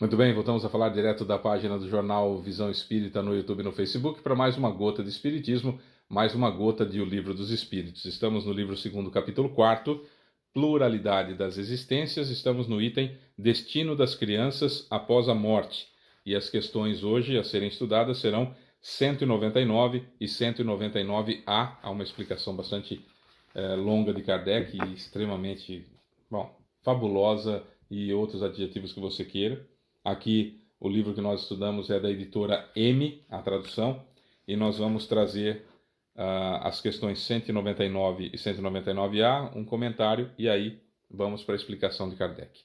Muito bem, voltamos a falar direto da página do jornal Visão Espírita no YouTube e no Facebook para mais uma gota de Espiritismo, mais uma gota de O Livro dos Espíritos. Estamos no livro 2º, capítulo 4, Pluralidade das Existências. Estamos no item Destino das Crianças após a Morte. E as questões hoje a serem estudadas serão 199 e 199A. Há uma explicação bastante longa de Kardec e extremamente, fabulosa e outros adjetivos que você queira. Aqui, o livro que nós estudamos é da editora M, a tradução, e nós vamos trazer as questões 199 e 199A, um comentário, e aí vamos para a explicação de Kardec.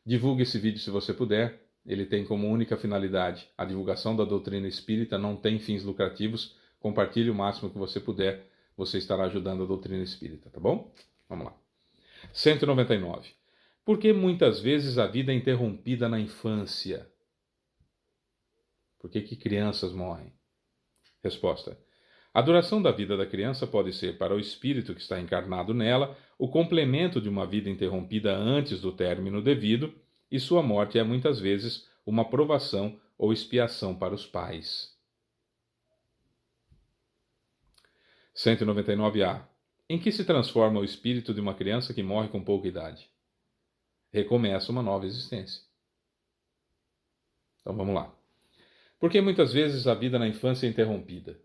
Divulgue esse vídeo se você puder, ele tem como única finalidade a divulgação da doutrina espírita, não tem fins lucrativos, compartilhe o máximo que você puder, você estará ajudando a doutrina espírita, tá bom? Vamos lá. 199. Por que muitas vezes a vida é interrompida na infância? Por que crianças morrem? Resposta. A duração da vida da criança pode ser, para o espírito que está encarnado nela, o complemento de uma vida interrompida antes do término devido, e sua morte é muitas vezes uma provação ou expiação para os pais. 199A. Em que se transforma o espírito de uma criança que morre com pouca idade? Recomeça uma nova existência. Então vamos lá. Por que muitas vezes a vida na infância é interrompida?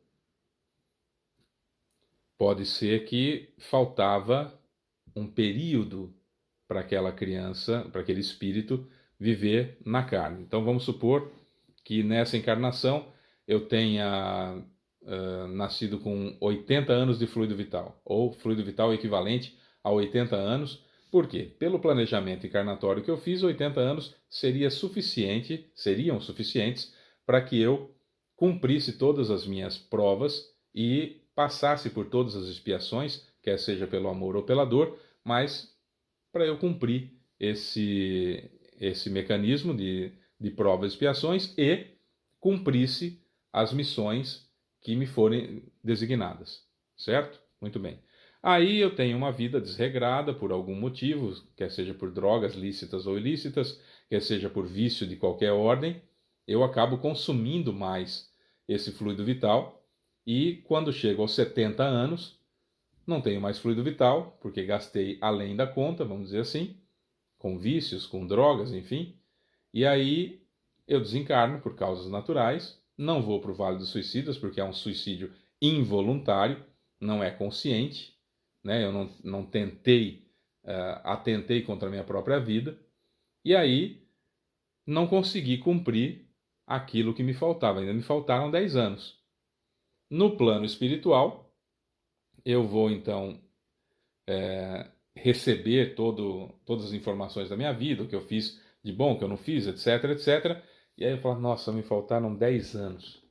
Pode ser que faltava um período para aquela criança, para aquele espírito viver na carne. Então vamos supor que nessa encarnação eu tenha nascido com 80 anos de fluido vital, ou fluido vital equivalente a 80 anos. Por quê? Pelo planejamento encarnatório que eu fiz, 80 anos seriam suficientes para que eu cumprisse todas as minhas provas e passasse por todas as expiações, quer seja pelo amor ou pela dor, mas para eu cumprir esse mecanismo de provas e expiações e cumprisse as missões que me forem designadas, certo? Muito bem. Aí eu tenho uma vida desregrada por algum motivo, quer seja por drogas lícitas ou ilícitas, quer seja por vício de qualquer ordem, eu acabo consumindo mais esse fluido vital e quando chego aos 70 anos, não tenho mais fluido vital, porque gastei além da conta, vamos dizer assim, com vícios, com drogas, enfim, e aí eu desencarno por causas naturais, não vou para o Vale dos Suicidas, porque é um suicídio involuntário, não é consciente, né? Eu não atentei contra a minha própria vida, e aí não consegui cumprir aquilo que me faltava, ainda me faltaram 10 anos. No plano espiritual, eu vou então receber todas as informações da minha vida, o que eu fiz de bom, o que eu não fiz, etc, etc. E aí eu falo, nossa, me faltaram 10 anos.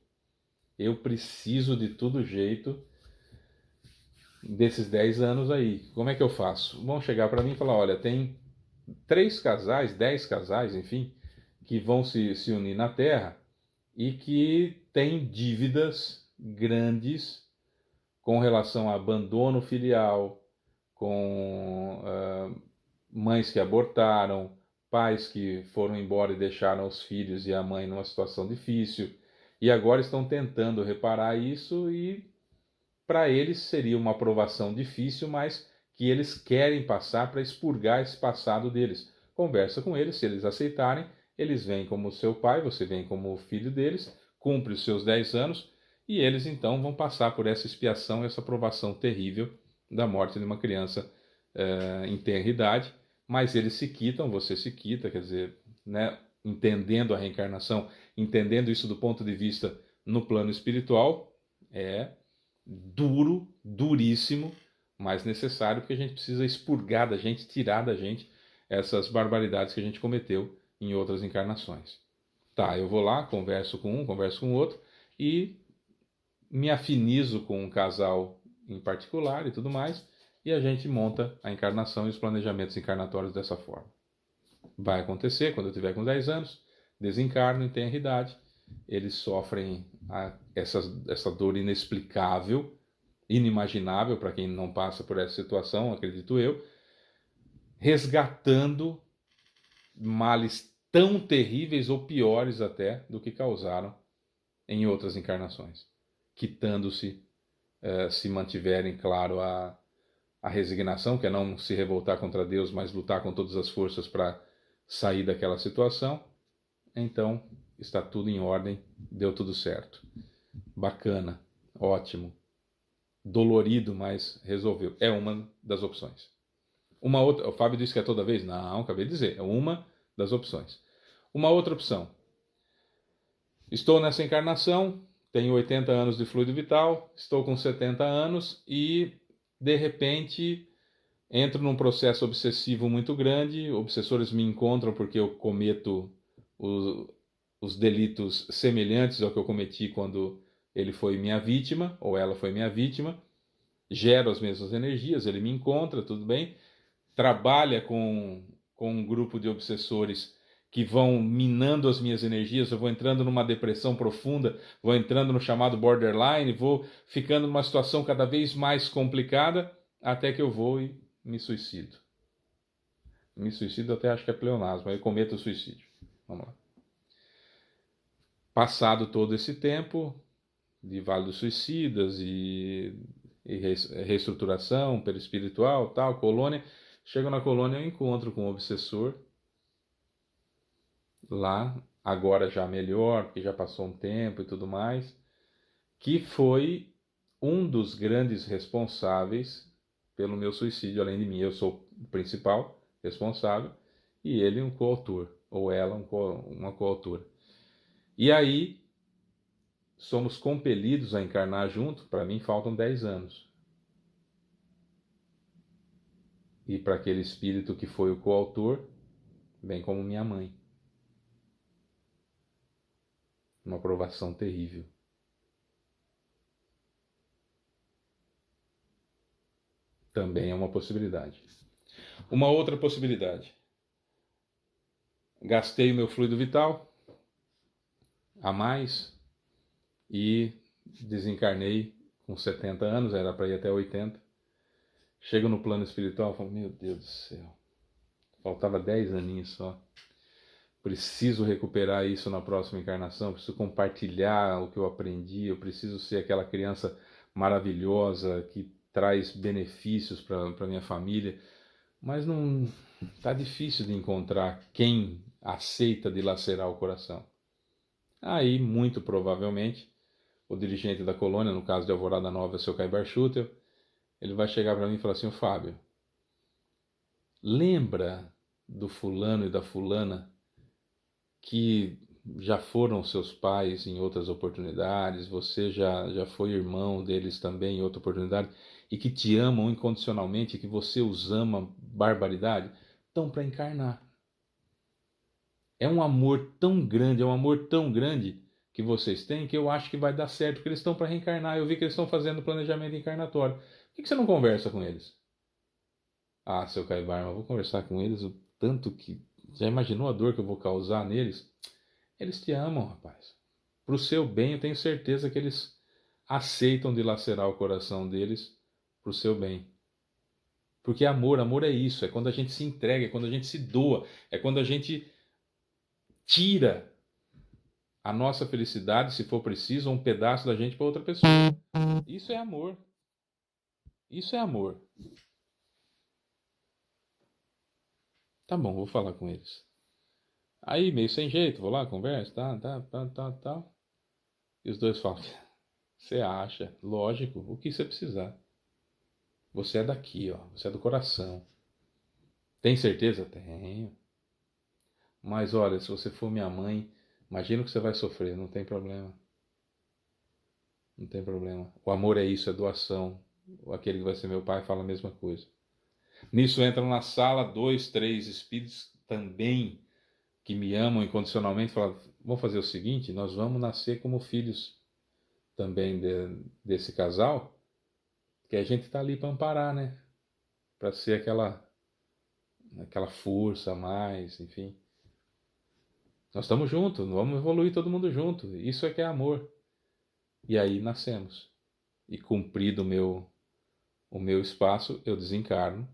Eu preciso de todo jeito desses 10 anos aí. Como é que eu faço? Vão chegar para mim e falar, olha, tem 3 casais, 10 casais, enfim, que vão se unir na Terra e que têm dívidas grandes com relação a abandono filial, com mães que abortaram, pais que foram embora e deixaram os filhos e a mãe numa situação difícil, e agora estão tentando reparar isso e para eles seria uma aprovação difícil, mas que eles querem passar para expurgar esse passado deles. Conversa com eles, se eles aceitarem, eles vêm como seu pai, você vem como filho deles, cumpre os seus 10 anos, e eles então vão passar por essa expiação, essa provação terrível da morte de uma criança em tenra idade, mas eles se quitam, você se quita, quer dizer, né, entendendo a reencarnação, entendendo isso do ponto de vista no plano espiritual, é duro, duríssimo, mas necessário, porque a gente precisa expurgar da gente, tirar da gente essas barbaridades que a gente cometeu em outras encarnações. Tá, eu vou lá, converso com um, converso com o outro e me afinizo com um casal em particular e tudo mais, e a gente monta a encarnação e os planejamentos encarnatórios dessa forma. Vai acontecer quando eu tiver com 10 anos, desencarno em tenra idade, eles sofrem essa dor inexplicável, inimaginável para quem não passa por essa situação, acredito eu, resgatando males tão terríveis ou piores até do que causaram em outras encarnações, quitando-se, se mantiverem, claro, a resignação, que é não se revoltar contra Deus, mas lutar com todas as forças para sair daquela situação. Então, está tudo em ordem, deu tudo certo. Bacana, ótimo. Dolorido, mas resolveu. É uma das opções. Uma outra, o Fábio disse que é toda vez? Não, acabei de dizer, é uma das opções. Uma outra opção. Estou nessa encarnação, tenho 80 anos de fluido vital, estou com 70 anos e, de repente, entro num processo obsessivo muito grande. Obsessores me encontram porque eu cometo os delitos semelhantes ao que eu cometi quando ele foi minha vítima, ou ela foi minha vítima. Gero as mesmas energias, ele me encontra, tudo bem. Trabalha com um grupo de obsessores que vão minando as minhas energias, eu vou entrando numa depressão profunda, vou entrando no chamado borderline, vou ficando numa situação cada vez mais complicada, até que eu vou e me suicido. Me suicido até acho que é pleonasmo, aí eu cometo o suicídio. Vamos lá. Passado todo esse tempo de Vale dos Suicidas e reestruturação perispiritual, tal, colônia, chego na colônia e encontro com o obsessor lá, agora já melhor, porque já passou um tempo e tudo mais, que foi um dos grandes responsáveis pelo meu suicídio, além de mim. Eu sou o principal responsável e ele um coautor, ou ela uma coautora. E aí somos compelidos a encarnar junto. Para mim faltam 10 anos. E para aquele espírito que foi o coautor, bem como minha mãe. Uma provação terrível. Também é uma possibilidade. Uma outra possibilidade. Gastei o meu fluido vital a mais e desencarnei com 70 anos, era para ir até 80. Chego no plano espiritual e falo, meu Deus do céu, faltava 10 aninhos só. Preciso recuperar isso na próxima encarnação, preciso compartilhar o que eu aprendi, eu preciso ser aquela criança maravilhosa que traz benefícios para minha família. Mas não está difícil de encontrar quem aceita dilacerar o coração. Aí, muito provavelmente, o dirigente da colônia, no caso de Alvorada Nova, seu Caibar Schutel, ele vai chegar para mim e falar assim, Fábio, lembra do fulano e da fulana que já foram seus pais em outras oportunidades, você já foi irmão deles também em outra oportunidade, e que te amam incondicionalmente, que você os ama barbaridade, estão para encarnar. É um amor tão grande, é um amor tão grande que vocês têm, que eu acho que vai dar certo, porque eles estão para reencarnar. Eu vi que eles estão fazendo planejamento encarnatório. Por que você não conversa com eles? Ah, seu Caibar, eu vou conversar com eles o tanto que... Já imaginou a dor que eu vou causar neles? Eles te amam, rapaz. Para o seu bem, eu tenho certeza que eles aceitam dilacerar o coração deles para o seu bem. Porque amor é isso, é quando a gente se entrega, é quando a gente se doa, é quando a gente tira a nossa felicidade, se for preciso, um pedaço da gente para outra pessoa. Isso é amor. Isso é amor. Tá bom, vou falar com eles. Aí, meio sem jeito, vou lá, conversa, tá. E os dois falam, você acha? Lógico, o que você precisar. Você é daqui, ó. Você é do coração. Tem certeza? Tenho. Mas olha, se você for minha mãe, imagina o que você vai sofrer. Não tem problema. Não tem problema. O amor é isso, é doação. Aquele que vai ser meu pai fala a mesma coisa. Nisso entram na sala 2, 3 espíritos também que me amam incondicionalmente. Falam, vamos fazer o seguinte, nós vamos nascer como filhos também desse casal, que a gente está ali para amparar, né? Para ser aquela força a mais, enfim. Nós estamos juntos, vamos evoluir todo mundo junto. Isso é que é amor. E aí nascemos. E cumprido o meu espaço, eu desencarno.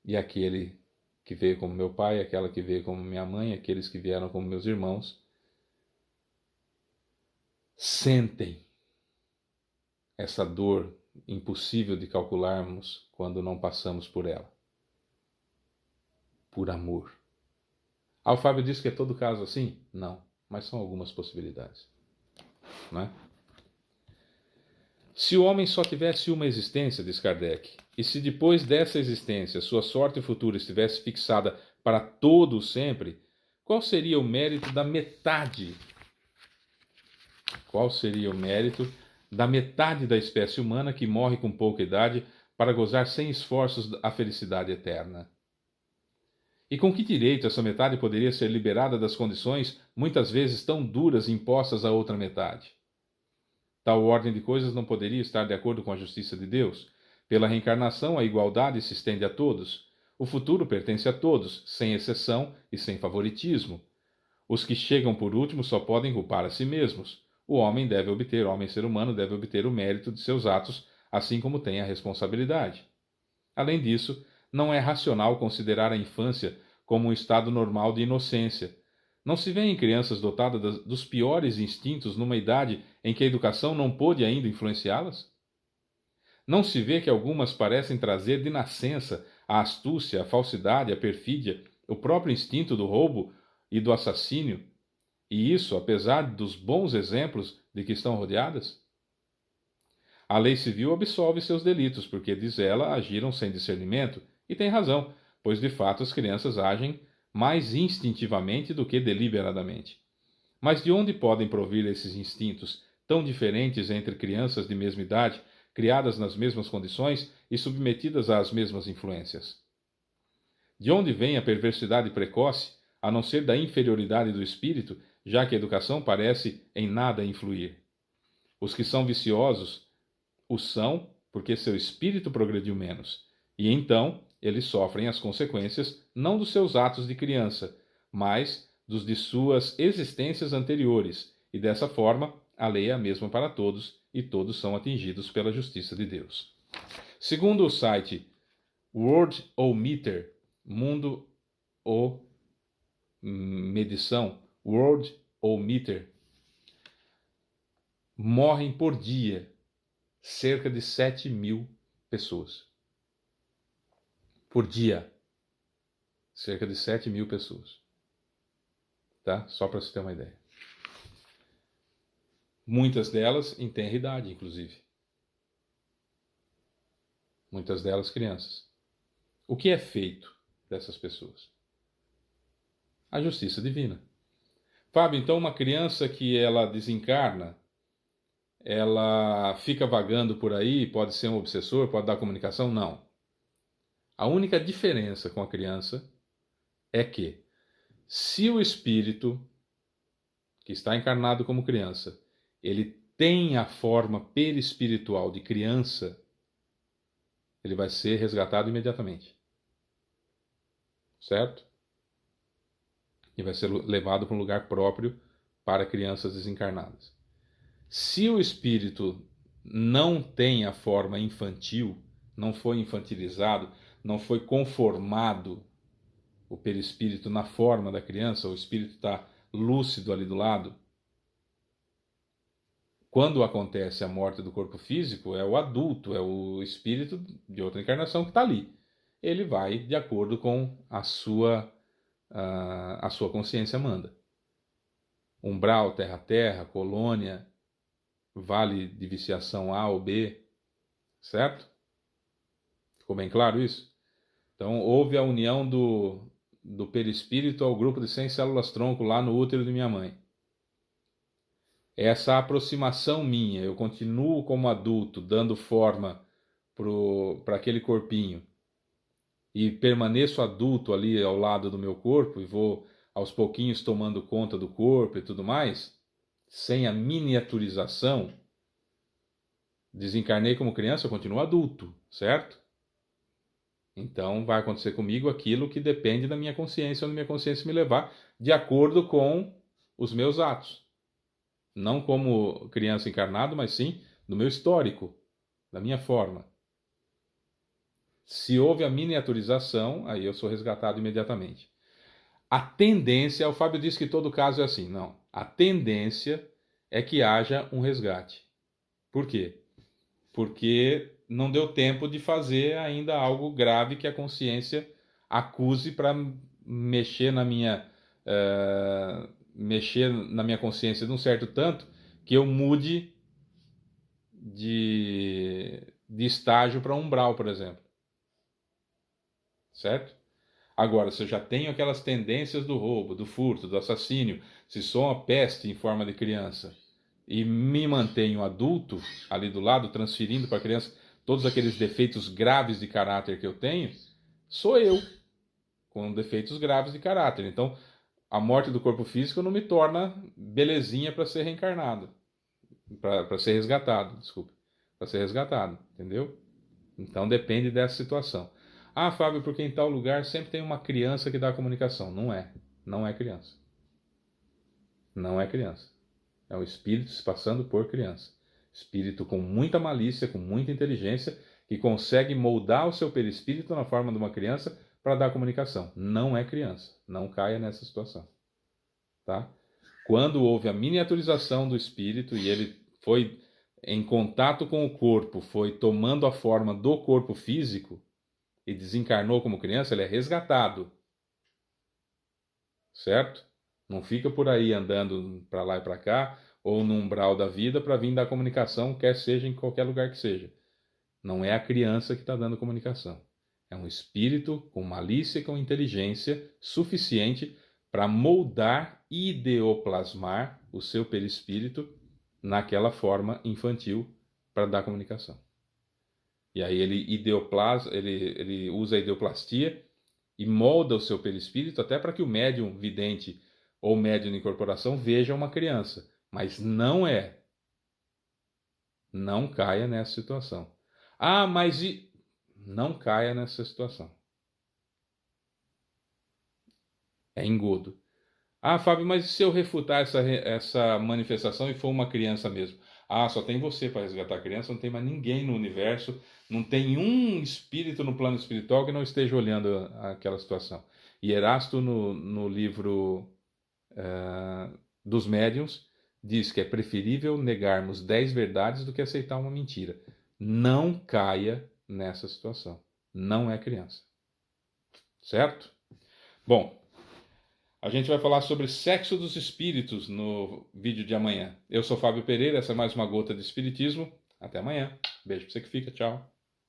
E aquele que veio como meu pai, aquela que veio como minha mãe, aqueles que vieram como meus irmãos, sentem essa dor impossível de calcularmos quando não passamos por ela. Por amor. Ah, o Fábio disse que é todo caso assim? Não, mas são algumas possibilidades. Não é? Se o homem só tivesse uma existência, diz Kardec, e se depois dessa existência sua sorte futura estivesse fixada para todo sempre, qual seria o mérito da metade? Qual seria o mérito da metade da espécie humana que morre com pouca idade para gozar sem esforços a felicidade eterna? E com que direito essa metade poderia ser liberada das condições, muitas vezes tão duras, impostas à outra metade? Tal ordem de coisas não poderia estar de acordo com a justiça de Deus. Pela reencarnação, a igualdade se estende a todos. O futuro pertence a todos, sem exceção e sem favoritismo. Os que chegam por último só podem culpar a si mesmos. O homem ser humano deve obter o mérito de seus atos, assim como tem a responsabilidade. Além disso, não é racional considerar a infância como um estado normal de inocência. Não se vê em crianças dotadas dos piores instintos numa idade em que a educação não pôde ainda influenciá-las? Não se vê que algumas parecem trazer de nascença a astúcia, a falsidade, a perfídia, o próprio instinto do roubo e do assassínio, e isso apesar dos bons exemplos de que estão rodeadas? A lei civil absolve seus delitos, porque, diz ela, agiram sem discernimento, e tem razão, pois de fato as crianças agem mais instintivamente do que deliberadamente. Mas de onde podem provir esses instintos, tão diferentes entre crianças de mesma idade, criadas nas mesmas condições e submetidas às mesmas influências? De onde vem a perversidade precoce, a não ser da inferioridade do espírito, já que a educação parece em nada influir? Os que são viciosos o são porque seu espírito progrediu menos, e então eles sofrem as consequências não dos seus atos de criança, mas dos de suas existências anteriores, e dessa forma a lei é a mesma para todos e todos são atingidos pela justiça de Deus. Segundo o site Worldometer, Mundo ou Medição, Worldometer, morrem por dia cerca de 7.000 pessoas. Por dia. Cerca de 7.000 pessoas. Tá? Só para você ter uma ideia. Muitas delas em tenra idade, inclusive. Muitas delas crianças. O que é feito dessas pessoas? A justiça divina. Fábio, então uma criança que ela desencarna, ela fica vagando por aí, pode ser um obsessor, pode dar comunicação? Não. A única diferença com a criança é que, se o espírito que está encarnado como criança, ele tem a forma perispiritual de criança, ele vai ser resgatado imediatamente. Certo? E vai ser levado para um lugar próprio para crianças desencarnadas. Se o espírito não tem a forma infantil, não foi infantilizado, não foi conformado o perispírito na forma da criança, o espírito está lúcido ali do lado. Quando acontece a morte do corpo físico, é o adulto, é o espírito de outra encarnação que está ali. Ele vai de acordo com a sua consciência manda. Umbral, terra-terra, colônia, vale de viciação A ou B, certo? Ficou bem claro isso? Então, houve a união do perispírito ao grupo de 100 células-tronco lá no útero de minha mãe. Essa aproximação minha, eu continuo como adulto, dando forma para aquele corpinho, e permaneço adulto ali ao lado do meu corpo, e vou aos pouquinhos tomando conta do corpo e tudo mais, sem a miniaturização, desencarnei como criança, eu continuo adulto, certo? Então vai acontecer comigo aquilo que depende da minha consciência, onde minha consciência me levar, de acordo com os meus atos. Não como criança encarnado, mas sim do meu histórico, da minha forma. Se houve a miniaturização, aí eu sou resgatado imediatamente. A tendência, o Fábio disse que todo caso é assim. Não. A tendência é que haja um resgate. Por quê? Porque não deu tempo de fazer ainda algo grave que a consciência acuse para mexer na minha consciência de um certo tanto que eu mude de estágio para umbral, por exemplo. Certo? Agora, se eu já tenho aquelas tendências do roubo, do furto, do assassínio, se sou uma peste em forma de criança e me mantenho adulto ali do lado, transferindo para a criança todos aqueles defeitos graves de caráter que eu tenho, sou eu com defeitos graves de caráter. Então, a morte do corpo físico não me torna belezinha para ser reencarnado, para ser resgatado, desculpa, para ser resgatado, entendeu? Então depende dessa situação. Ah, Fábio, porque em tal lugar sempre tem uma criança que dá a comunicação. Não é. Não é criança. Não é criança. É o espírito se passando por criança. Espírito com muita malícia, com muita inteligência, que consegue moldar o seu perispírito na forma de uma criança para dar comunicação. Não é criança. Não caia nessa situação. Tá? Quando houve a miniaturização do espírito e ele foi em contato com o corpo, foi tomando a forma do corpo físico, e desencarnou como criança, ele é resgatado. Certo? Não fica por aí andando para lá e para cá, ou no umbral da vida para vir dar comunicação, quer seja em qualquer lugar que seja. Não é a criança que está dando comunicação. É um espírito com malícia e com inteligência suficiente para moldar e ideoplasmar o seu perispírito naquela forma infantil para dar comunicação. E aí ele usa a ideoplastia e molda o seu perispírito até para que o médium vidente ou médium de incorporação veja uma criança. Mas não é. Não caia nessa situação. Ah, mas não caia nessa situação. É engodo. Ah, Fábio, mas e se eu refutar essa manifestação e for uma criança mesmo? Ah, só tem você para resgatar a criança, não tem mais ninguém no universo, não tem um espírito no plano espiritual que não esteja olhando aquela situação. E Erasto, no livro dos Médiuns, diz que é preferível negarmos 10 verdades do que aceitar uma mentira. Não caia nessa situação. Não é criança. Certo? Bom, a gente vai falar sobre sexo dos espíritos no vídeo de amanhã. Eu sou Fábio Pereira, essa é mais uma gota de espiritismo. Até amanhã. Beijo pra você que fica, tchau.